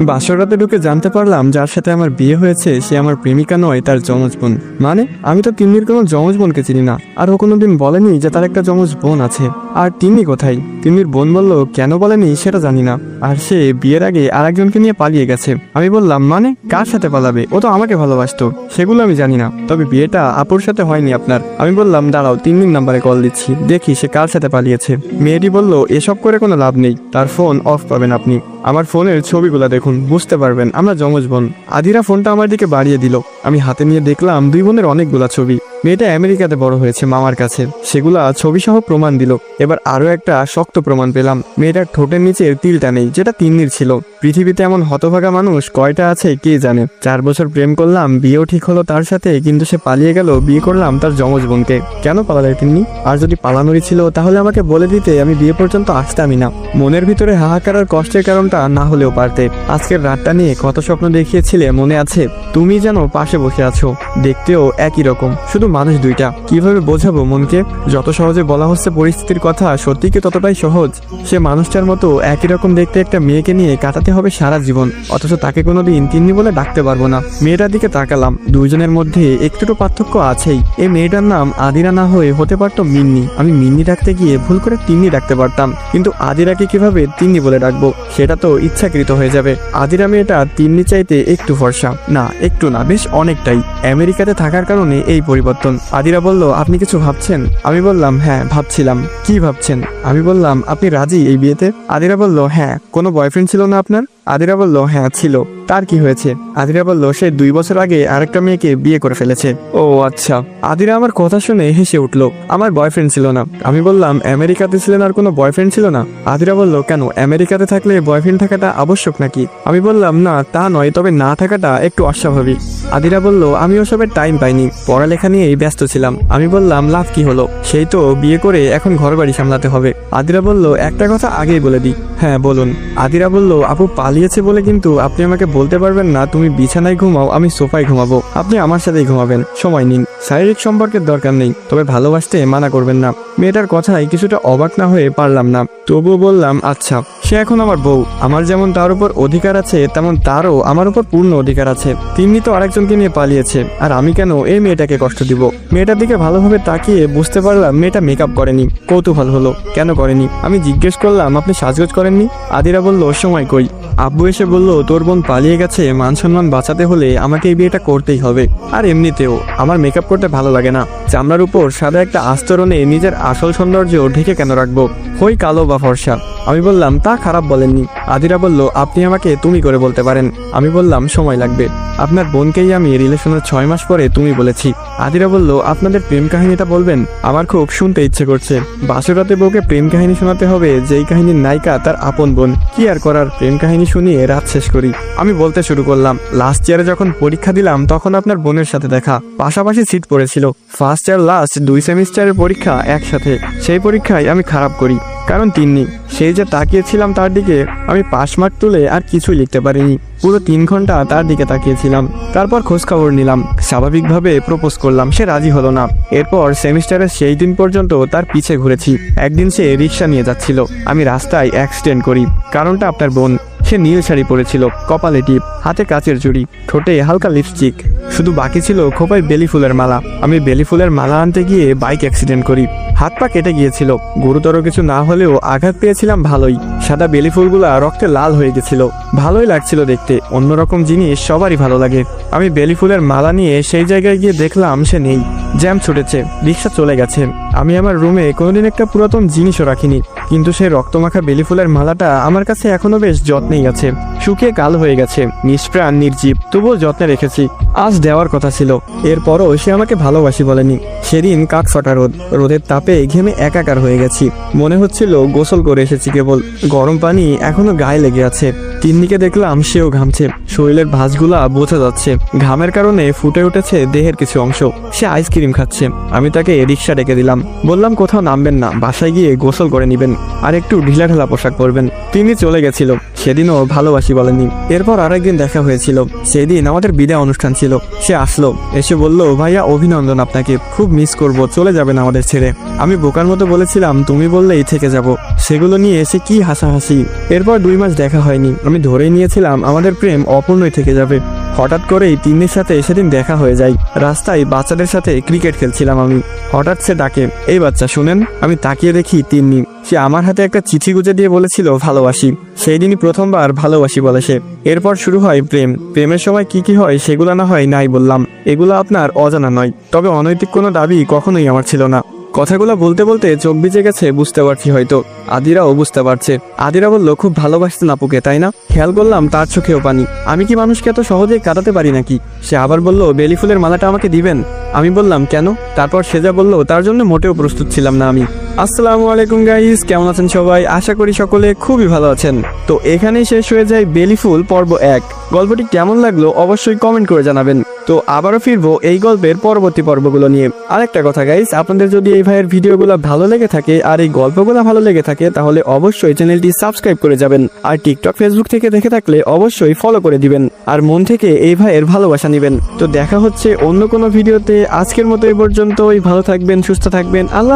বাসর রাতে ঢুকে জানতে পারলাম যার সাথে আমার বিয়ে হয়েছে সে আমার প্রেমিকা নয়, তার যমজ বোন। মানে আমি তো তিন্নির কোনো যমজ বোনকে চিনি না, আর ও কোনোদিন বলেনি যে তার একটা যমজ বোন আছে। আর তিন্নি কোথায়? তিন্নির বোন বলল কেন বলেনি সেটা জানি না, আর সে বিয়ের আগে আরেকজনকে নিয়ে পালিয়ে গেছে। আমি বললাম মানে কার সাথে পালাবে? ও তো আমাকে ভালোবাসতো। সেগুলো আমি জানি না, তবে বিয়েটা আপুর সাথে হয়নি আপনার। আমি বললাম দাঁড়াও, তিন্নির নাম্বারে কল দিচ্ছি, দেখি সে কার সাথে পালিয়েছে। মেয়েটি বলল এসব করে কোনো লাভ নেই, তার ফোন অফ পাবেন আপনি। আমার ফোনের ছবিগুলো দেখুন, বুঝতে পারবেন আমরা যমজ বোন। আদিরা ফোনটা আমার দিকে বাড়িয়ে দিল। আমি হাতে নিয়ে দেখলাম দুই বোনের অনেকগুলা ছবি। মেয়েটা আমেরিকাতে বড় হয়েছে মামার কাছে, সেগুলা ছবি সহ প্রমাণ দিল। এবার আরো একটা শক্ত প্রমাণ পেলাম, মেয়েটার ঠোঁটের নিচের তিলটা নেই, যেটা তিন্নির ছিল। পৃথিবীতে এমন হতভাগা মানুষ কয়টা আছে কে জানে। 4 বছর প্রেম করলাম, বিয়েও ঠিক হলো তার সাথে, কিন্তু সে পালিয়ে গেল। বিয়ে করলাম তার যমজ বোনকে। কেন পালালে তিন্নি? আর যদি পালানোরই ছিল তাহলে আমাকে বলে দিতে, আমি বিয়ে পর্যন্ত আসতামই না। মনের ভিতরে হাহাকার আর কষ্টের কারণটা না হলেও পারতে। আজকের রাতটা নিয়ে কত স্বপ্ন দেখিয়েছিলে মনে আছে? তুমি যেন পাশে বসে আছো, দেখতেও একই রকম, শুধু মানুষ দুইটা। কিভাবে বোঝাবো মনকে? যত সহজে বলা হচ্ছে পরিস্থিতির কথা, সত্যি কি ততটাই সহজ? সে মানুষটার মতো একই রকম দেখতে একটা মেয়েকে নিয়ে কাটাতে হবে সারা জীবন, অথচ তাকে কোনোদিন তিন্নি বলে ডাকতে পারবো না। মেয়েটার দিকে তাকালাম, দুইজনের মধ্যে একটু পার্থক্য আছেই। এই মেয়েটার নাম আদিরা না হয়ে হতে পারতো মিন্নি। আমি মিন্নি ডাকতে গিয়ে ভুল করে তিন্নি ডাকতে পারতাম, কিন্তু আদিরাকে কিভাবে তিন্নি বলে ডাকবো? সেটা তো ইচ্ছাকৃত হয়ে যাবে। আদিরা মেয়েটা তিন্নি চাইতে একটু ফর্সা, না একটু না, বেশ অনেকটাই। আমেরিকাতে থাকার কারণে এই পরিবর্তন। আদিরা বলল আপনি কিছু ভাবছেন? আমি বললাম হ্যাঁ ভাবছিলাম। কি ভাবছেন? আমি বললাম আপনি রাজি এই বিয়েতে? আদিরা বলল হ্যাঁ। কোনো বয়ফ্রেন্ড ছিল না আপনার? আদিরা বলল হ্যাঁ ছিল। তার কি হয়েছে? আদিরা বলল সে 2 বছর আগে আরেকটা মেয়েকে বিয়ে করে ফেলেছে। ও আচ্ছা। আদিরা আমার কথা শুনে হেসে উঠল। আমার বয়ফ্রেন্ড ছিল না। আমি বললাম আমেরিকাতে ছিলেন আর কোনো বয়ফ্রেন্ড ছিল না? আদিরা বলল কেন, আমেরিকাতে থাকলে বয়ফ্রেন্ড থাকাটা আবশ্যক নাকি? আমি বললাম না তা নয়, তবে না থাকাটা একটু অস্বাভাবিক। আদিরা বলল আমি ওসবের টাইম পাইনি, পড়ালেখা নিয়েই ব্যস্ত ছিলাম। আমি বললাম লাভ কি হলো? সেই তো বিয়ে করে এখন ঘরবাড়ি সামলাতে হবে। আদিরা বলল একটা কথা আগেই বলে দিই। হ্যাঁ বলুন। আদিরা বলল আপু পালিয়েছে বলে কিন্তু আপনি আমাকে বলতে পারবেন না তুমি বিছানায় ঘুমাও, আমি সোফায় ঘুমাবো, আপনি আমার সাথেই ঘুমাবেন, সময় নিন। শারীরিক সম্পর্কের দরকার নেই, তবে ভালোবাসতে মানা করবেন না। মেয়েটার কথায় কিছুটা অবাক না হয়ে পারলাম না, তবুও বললাম আচ্ছা। সে এখন আমার বউ, আমার যেমন তার উপর অধিকার আছে তেমন তারও আমার উপর পূর্ণ অধিকার আছে। তিনি তো আরেকজনকে নিয়ে পালিয়েছে, আর আমি কেন এই মেয়েটাকে কষ্ট দিব? মেয়েটার দিকে ভালোভাবে তাকিয়ে বুঝতে পারলাম মেয়েটা মেকআপ করেনি। কৌতূহল হলো কেন করেনি। আমি জিজ্ঞেস করলাম আপনি সাজগোজ করেননি? আদিরা বলল সময় কই। আব্বু এসে বলল তোর বোন পালিয়ে গেছে, মান সম্মান বাঁচাতে হলে আমাকে এই বিয়েটা করতেই হবে। আর এমনিতেও আমার মেকআপ করতে ভালো লাগে না। চামড়ার উপর সাদা একটা আস্তরণে নিজের আসল সৌন্দর্য ঢেকে কেন রাখবো, হই কালো বা ফর্সা? আমি বললাম তা খারাপ বলেননি। আদিরা বলল আপনি আমাকে তুমি করে বলতে পারেন। আমি বললাম সময় লাগবে, আপনার বোনকেই আমি রিলেশনের 6 মাস পরে তুমি বলেছি। আদিরা বলল আপনাদের প্রেম কাহিনীটা বলবেন, আমার খুব শুনতে ইচ্ছে করছে। বাসরাতে বউকে প্রেম কাহিনী শোনাতে হবে যেই কাহিনীর নায়িকা তার আপন বোন। কি আর করার, প্রেম কাহিনী শুনিয়ে রাত শেষ করি। আমি বলতে শুরু করলাম লাস্ট ইয়ারে যখন পরীক্ষা দিলাম তখন আপনার বোনের সাথে দেখা, পাশাপাশি সিট পড়েছিল। ফার্স্ট ইয়ার লাস্ট 2 সেমিস্টারের পরীক্ষা একসাথে। সেই পরীক্ষায় আমি খারাপ করি, কারণ তিন্নি। সেই যে তাকিয়েছিলাম তার দিকে, আমি পাস মার্ক তুলে আর কিছুই লিখতে পারিনি। পুরো 3 ঘন্টা তার দিকে তাকিয়েছিলাম। তারপর খোঁজ খবর নিলাম, স্বাভাবিকভাবে প্রপোজ করলাম, সে রাজি হলো না। এরপর সেমিস্টারের সেই দিন পর্যন্ত তার পিছে ঘুরেছি। একদিন সে রিক্সা নিয়ে যাচ্ছিল, আমি রাস্তায় অ্যাক্সিডেন্ট করি। কারণটা আপনার বোন। সে নীল শাড়ি পরেছিল, কপালে টিপ, হাতে কাচের চুড়ি, ঠোঁটে হালকা লিপস্টিক, শুধু বাকি ছিল খোপায় বেলি ফুলের মালা। আমি বেলি ফুলের মালা আনতে গিয়ে বাইক অ্যাক্সিডেন্ট করি, হাত পা কেটে গিয়েছিল। গুরুতর কিছু না হলেও আঘাত পেয়েছিলাম ভালোই। সাদা বেলি ফুলগুলা রক্তে লাল হয়ে গেছিল, ভালোই লাগছিল দেখতে। অন্যরকম জিনিস সবারই ভালো লাগে। আমি বেলি ফুলের মালা নিয়ে সেই জায়গায় গিয়ে দেখলাম সে নেই, জ্যাম ছুটেছে, রিক্সা চলে গেছে। আমি আমার রুমে কোনোদিন একটা পুরাতন জিনিসও রাখিনি, কিন্তু সেই রক্তমাখা বেলি ফুলের মালাটা আমার কাছে এখনো বেশ যত্নেই আছে। শুকিয়ে কাল হয়ে গেছে, নিষ্প্রাণ নির্জীব, তবুও যত্নে রেখেছি। আজ দেওয়ার কথা ছিল, এরপরও সে আমাকে ভালোবাসি বলেনি। সেদিন কাক ফাটা রোদ, রোদের তাপে ঘেমে একাকার হয়ে গেছি। মনে হচ্ছিল গোসল করে এসেছি কেবল, গরম পানি এখনো গায়ে লেগে আছে। তিন্নিকে দেখলাম সেও ঘামছে, শরীরের ভাঁজগুলা বোঝা যাচ্ছে। ঘামের কারণে ফুটে উঠেছে দেহের কিছু অংশ। সে আইসক্রিম খাচ্ছে। আমি তাকে রিক্সা ডেকে দিলাম, বললাম কোথাও নামবেন না, বাসায় গিয়ে গোসল করে নিবেন, আর একটু ঢিলাঢালা পোশাক পরবেন। তিনি চলে গেছিল, সেদিনও ভালোবাসি বলেনি। এরপর আরেকদিন দেখা হয়েছিল, সেদিন আমাদের বিদায় অনুষ্ঠান ছিল। ছিল। সে আসলো, এসে বলল, ভাইয়া অভিনন্দন আপনাকে, খুব মিস করব, চলে যাবেন আমাদের ছেড়ে। আমি বোকার মতো বলেছিলাম তুমি বললেই থেকে যাব। সেগুলো নিয়ে এসে কি হাসাহাসি। এরপর 2 মাস দেখা হয়নি। আমি ধরেই নিয়েছিলাম আমাদের প্রেম অপূর্ণই থেকে যাবে। হঠাৎ করেই তিন্নির সাথে সেদিন দেখা হয়ে যায়। রাস্তায় বাচ্চাদের সাথে ক্রিকেট খেলছিলাম আমি। হঠাৎ সে ডাকে, এই বাচ্চা শুনেন। আমি তাকিয়ে দেখি তিন্নি। সে আমার হাতে একটা চিঠি গুজে দিয়ে বলেছিল ভালোবাসি। সেই দিনই প্রথমবার ভালোবাসি বলে সে। এরপর শুরু হয় প্রেম। প্রেমের সময় কি কি হয় সেগুলো না হয় নাই বললাম, এগুলো আপনার অজানা নয়। তবে অনৈতিক কোনো দাবি কখনোই আমার ছিল না। কথাগুলো বলতে বলতে চোখ ভিজে গেছে, বুঝতে পারছি হয়তো। আদিরাও বুঝতে পারছে। আদিরা বলল, খুব ভালোবাসতেন আপুকে তাই না? খেয়াল করলাম তার চোখেও পানি। আমি কি মানুষকে এত সহজেই কাটাতে পারি নাকি? সে আবার বলল, বেলি ফুলের মালাটা আমাকে দিবেন? আমি বললাম কেন? তারপর সে যা বলল তার জন্য মোটেও প্রস্তুত ছিলাম না আমি। আসসালামু আলাইকুম গাইস, কেমন আছেন সবাই? আশা করি সকলে খুবই ভালো আছেন। তো এখানেই শেষ হয়ে যায় বেলি ফুল পর্ব 1। গল্পটি কেমন লাগলো অবশ্যই কমেন্ট করে জানাবেন। তো আবারও ফিরবো এই গল্পের পরবর্তী পর্বগুলো নিয়ে। আরেকটা কথা গাইস, আপনাদের যদি এই ভাইয়ের ভিডিওগুলো ভালো লেগে থাকে আর এই গল্পগুলো ভালো লেগে থাকে তাহলে অবশ্যই চ্যানেলটি সাবস্ক্রাইব করে যাবেন। আর টিকটক ফেসবুক থেকে দেখে থাকলে অবশ্যই ফলো করে দিবেন। আর মন থেকে এই ভাইয়ের ভালোবাসা নেবেন। তো দেখা হচ্ছে অন্য কোনো ভিডিওতে। আজকের মতো এই পর্যন্তই। ভালো থাকবেন, সুস্থ থাকবেন। আল্লাহ।